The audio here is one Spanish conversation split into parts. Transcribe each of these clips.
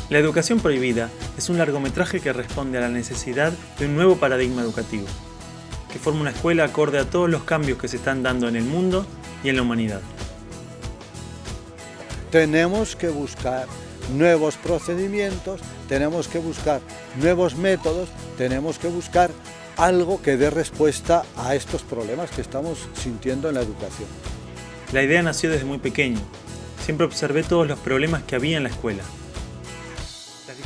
La educación prohibida es un largometraje que responde a la necesidad de un nuevo paradigma educativo, que forma una escuela acorde a todos los cambios que se están dando en el mundo y en la humanidad. Tenemos que buscar nuevos procedimientos, tenemos que buscar nuevos métodos, tenemos que buscar algo que dé respuesta a estos problemas que estamos sintiendo en la educación. La idea nació desde muy pequeño. Siempre observé todos los problemas que había en la escuela.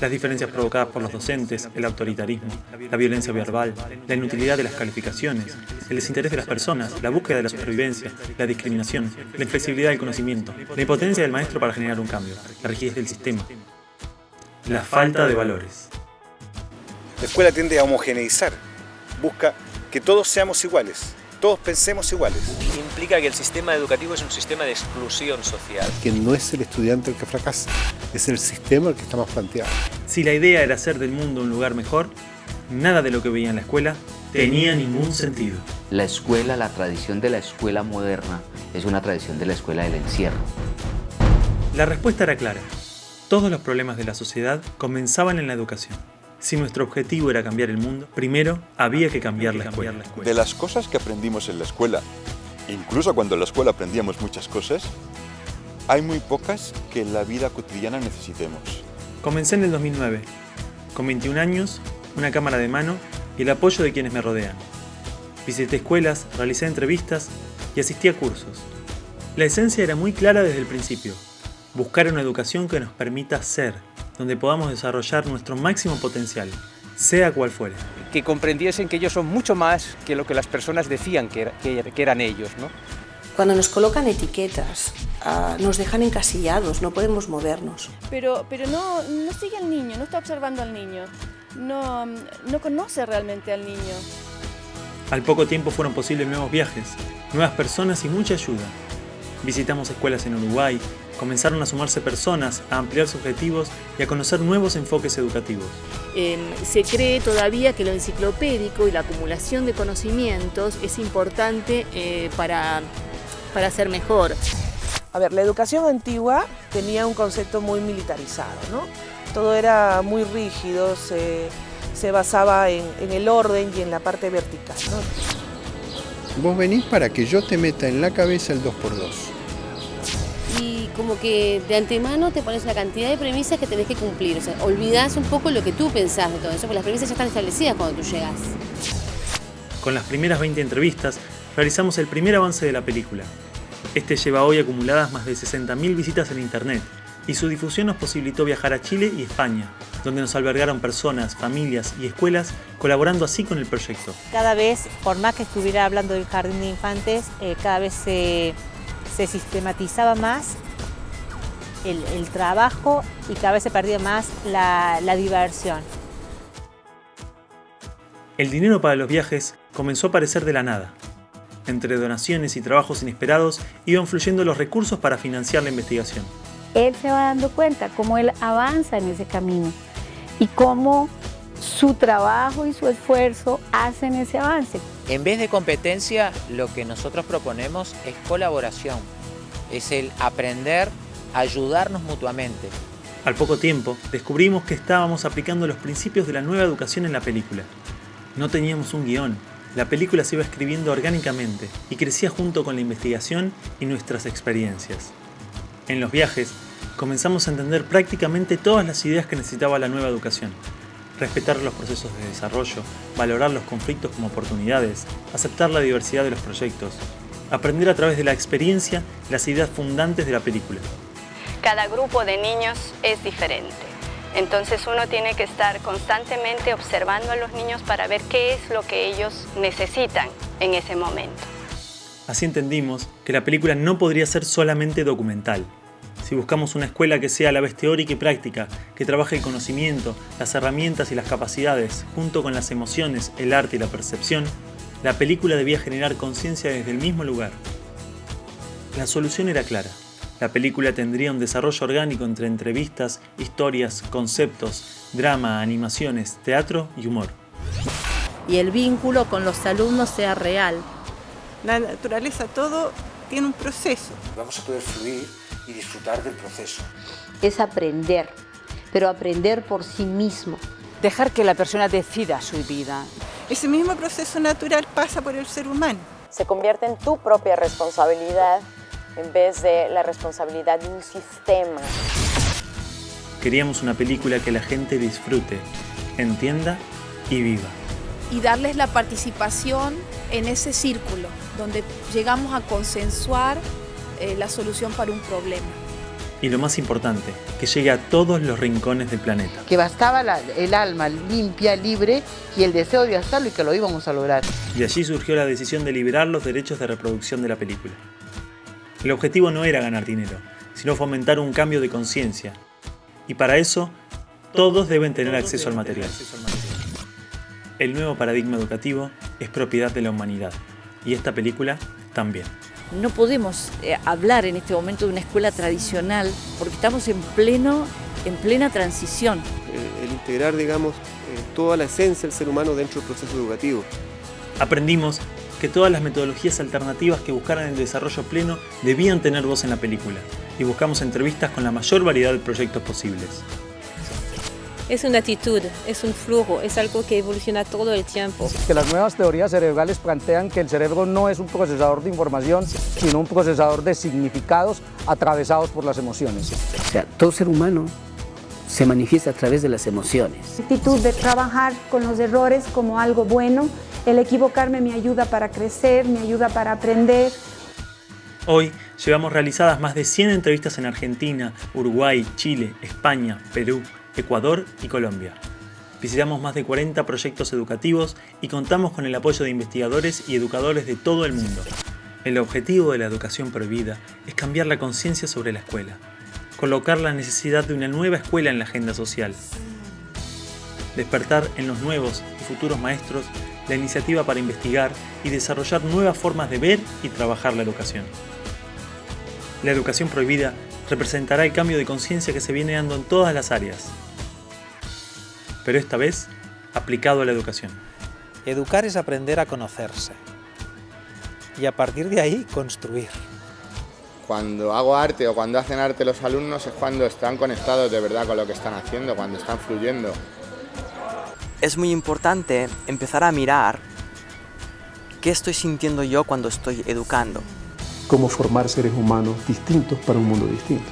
Las diferencias provocadas por los docentes, el autoritarismo, la violencia verbal, la inutilidad de las calificaciones, el desinterés de las personas, la búsqueda de la supervivencia, la discriminación, la inflexibilidad del conocimiento, la impotencia del maestro para generar un cambio, la rigidez del sistema, la falta de valores. La escuela tiende a homogeneizar, busca que todos seamos iguales, todos pensemos iguales. Implica que el sistema educativo es un sistema de exclusión social. Que no es el estudiante el que fracasa, es el sistema el que está más planteado. Si la idea era hacer del mundo un lugar mejor, nada de lo que veía en la escuela tenía ningún sentido. La escuela, la tradición de la escuela moderna, es una tradición de la escuela del encierro. La respuesta era clara. Todos los problemas de la sociedad comenzaban en la educación. Si nuestro objetivo era cambiar el mundo, primero había que cambiar la escuela. De las cosas que aprendimos en la escuela, incluso cuando en la escuela aprendíamos muchas cosas, hay muy pocas que en la vida cotidiana necesitemos. Comencé en el 2009, con 21 años, una cámara de mano y el apoyo de quienes me rodean. Visité escuelas, realicé entrevistas y asistí a cursos. La esencia era muy clara desde el principio: buscar una educación que nos permita ser, donde podamos desarrollar nuestro máximo potencial, sea cual fuere. Que comprendiesen que ellos son mucho más que lo que las personas decían que eran ellos, ¿no? Cuando nos colocan etiquetas, nos dejan encasillados, no podemos movernos. Pero no sigue al niño, no está observando al niño, no conoce realmente al niño. Al poco tiempo fueron posibles nuevos viajes, nuevas personas y mucha ayuda. Visitamos escuelas en Uruguay, comenzaron a sumarse personas, a ampliar sus objetivos y a conocer nuevos enfoques educativos. Se cree todavía que lo enciclopédico y la acumulación de conocimientos es importante para ser mejor. A ver, la educación antigua tenía un concepto muy militarizado, ¿no? Todo era muy rígido, se basaba en el orden y en la parte vertical, ¿no? Vos venís para que yo te meta en la cabeza el 2x2. Y como que de antemano te pones una cantidad de premisas que tenés que cumplir. O sea, olvidás un poco lo que tú pensás de todo eso, porque las premisas ya están establecidas cuando tú llegas. Con las primeras 20 entrevistas, realizamos el primer avance de la película. Este lleva hoy acumuladas más de 60.000 visitas en internet, y su difusión nos posibilitó viajar a Chile y España, donde nos albergaron personas, familias y escuelas, colaborando así con el proyecto. Cada vez, por más que estuviera hablando del jardín de infantes, cada vez se sistematizaba más el trabajo y cada vez se perdía más la diversión. El dinero para los viajes comenzó a aparecer de la nada. Entre donaciones y trabajos inesperados iban fluyendo los recursos para financiar la investigación. Él se va dando cuenta cómo él avanza en ese camino y cómo su trabajo y su esfuerzo hacen ese avance. En vez de competencia, lo que nosotros proponemos es colaboración, es el aprender a ayudarnos mutuamente. Al poco tiempo, descubrimos que estábamos aplicando los principios de la nueva educación en la película. No teníamos un guión, la película se iba escribiendo orgánicamente y crecía junto con la investigación y nuestras experiencias. En los viajes, comenzamos a entender prácticamente todas las ideas que necesitaba la nueva educación. Respetar los procesos de desarrollo, valorar los conflictos como oportunidades, aceptar la diversidad de los proyectos, aprender a través de la experiencia las ideas fundantes de la película. Cada grupo de niños es diferente, entonces uno tiene que estar constantemente observando a los niños para ver qué es lo que ellos necesitan en ese momento. Así entendimos que la película no podría ser solamente documental. Si buscamos una escuela que sea a la vez teórica y práctica, que trabaje el conocimiento, las herramientas y las capacidades, junto con las emociones, el arte y la percepción, la película debía generar conciencia desde el mismo lugar. La solución era clara. La película tendría un desarrollo orgánico entre entrevistas, historias, conceptos, drama, animaciones, teatro y humor. Y el vínculo con los alumnos sea real. La naturaleza, todo tiene un proceso. Vamos a poder fluir y disfrutar del proceso. Es aprender, pero aprender por sí mismo. Dejar que la persona decida su vida. Ese mismo proceso natural pasa por el ser humano. Se convierte en tu propia responsabilidad en vez de la responsabilidad de un sistema. Queríamos una película que la gente disfrute, entienda y viva. Y darles la participación en ese círculo, donde llegamos a consensuar la solución para un problema. Y lo más importante, que llegue a todos los rincones del planeta. Que bastaba el alma limpia, libre y el deseo de hacerlo y que lo íbamos a lograr. Y allí surgió la decisión de liberar los derechos de reproducción de la película. El objetivo no era ganar dinero, sino fomentar un cambio de conciencia. Y para eso, todos deben tener acceso al material. El nuevo paradigma educativo es propiedad de la humanidad, y esta película también. No podemos hablar en este momento de una escuela tradicional porque estamos en plena transición. El integrar, digamos, toda la esencia del ser humano dentro del proceso educativo. Aprendimos que todas las metodologías alternativas que buscaran el desarrollo pleno debían tener voz en la película, y buscamos entrevistas con la mayor variedad de proyectos posibles. Es una actitud, es un flujo, es algo que evoluciona todo el tiempo. Que las nuevas teorías cerebrales plantean que el cerebro no es un procesador de información, sino un procesador de significados atravesados por las emociones. O sea, todo ser humano se manifiesta a través de las emociones. La actitud de trabajar con los errores como algo bueno, el equivocarme me ayuda para crecer, me ayuda para aprender. Hoy llevamos realizadas más de 100 entrevistas en Argentina, Uruguay, Chile, España, Perú, Ecuador y Colombia. Visitamos más de 40 proyectos educativos y contamos con el apoyo de investigadores y educadores de todo el mundo. El objetivo de la educación prohibida es cambiar la conciencia sobre la escuela, colocar la necesidad de una nueva escuela en la agenda social, despertar en los nuevos y futuros maestros la iniciativa para investigar y desarrollar nuevas formas de ver y trabajar la educación. La educación prohibida representará el cambio de conciencia que se viene dando en todas las áreas, pero esta vez aplicado a la educación. Educar es aprender a conocerse y a partir de ahí construir. Cuando hago arte o cuando hacen arte los alumnos es cuando están conectados de verdad con lo que están haciendo, cuando están fluyendo. Es muy importante empezar a mirar qué estoy sintiendo yo cuando estoy educando. Cómo formar seres humanos distintos para un mundo distinto.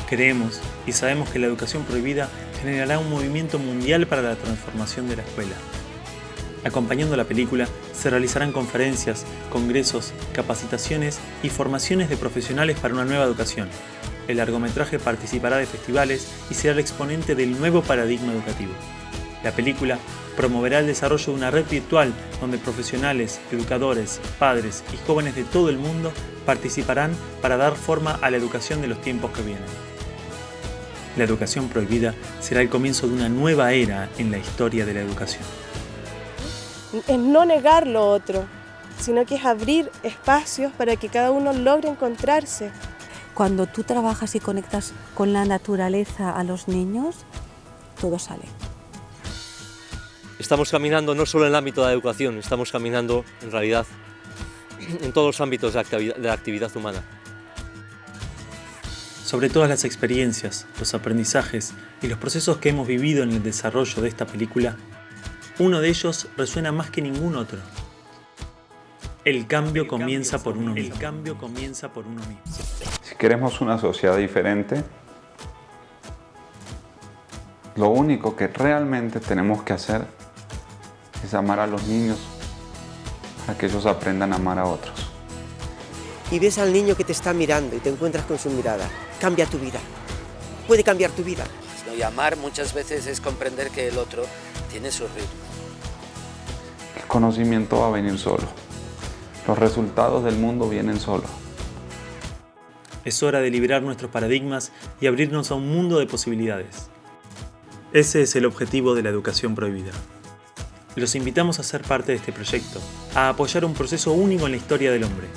Creemos y sabemos que la educación prohibida generará un movimiento mundial para la transformación de la escuela. Acompañando la película, se realizarán conferencias, congresos, capacitaciones y formaciones de profesionales para una nueva educación. El largometraje participará de festivales y será el exponente del nuevo paradigma educativo. La película promoverá el desarrollo de una red virtual donde profesionales, educadores, padres y jóvenes de todo el mundo participarán para dar forma a la educación de los tiempos que vienen. La educación prohibida será el comienzo de una nueva era en la historia de la educación. Es no negar lo otro, sino que es abrir espacios para que cada uno logre encontrarse. Cuando tú trabajas y conectas con la naturaleza a los niños, todo sale. Estamos caminando no solo en el ámbito de la educación, estamos caminando en realidad en todos los ámbitos de la actividad humana. Sobre todas las experiencias, los aprendizajes y los procesos que hemos vivido en el desarrollo de esta película, uno de ellos resuena más que ningún otro. El cambio comienza por uno mismo. Si queremos una sociedad diferente, lo único que realmente tenemos que hacer es amar a los niños para que ellos aprendan a amar a otros. Y ves al niño que te está mirando y te encuentras con su mirada. Cambia tu vida. Puede cambiar tu vida. Y amar muchas veces es comprender que el otro tiene su ritmo. El conocimiento va a venir solo. Los resultados del mundo vienen solos. Es hora de liberar nuestros paradigmas y abrirnos a un mundo de posibilidades. Ese es el objetivo de la educación prohibida. Los invitamos a ser parte de este proyecto, a apoyar un proceso único en la historia del hombre.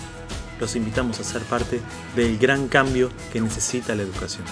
Los invitamos a ser parte del gran cambio que necesita la educación.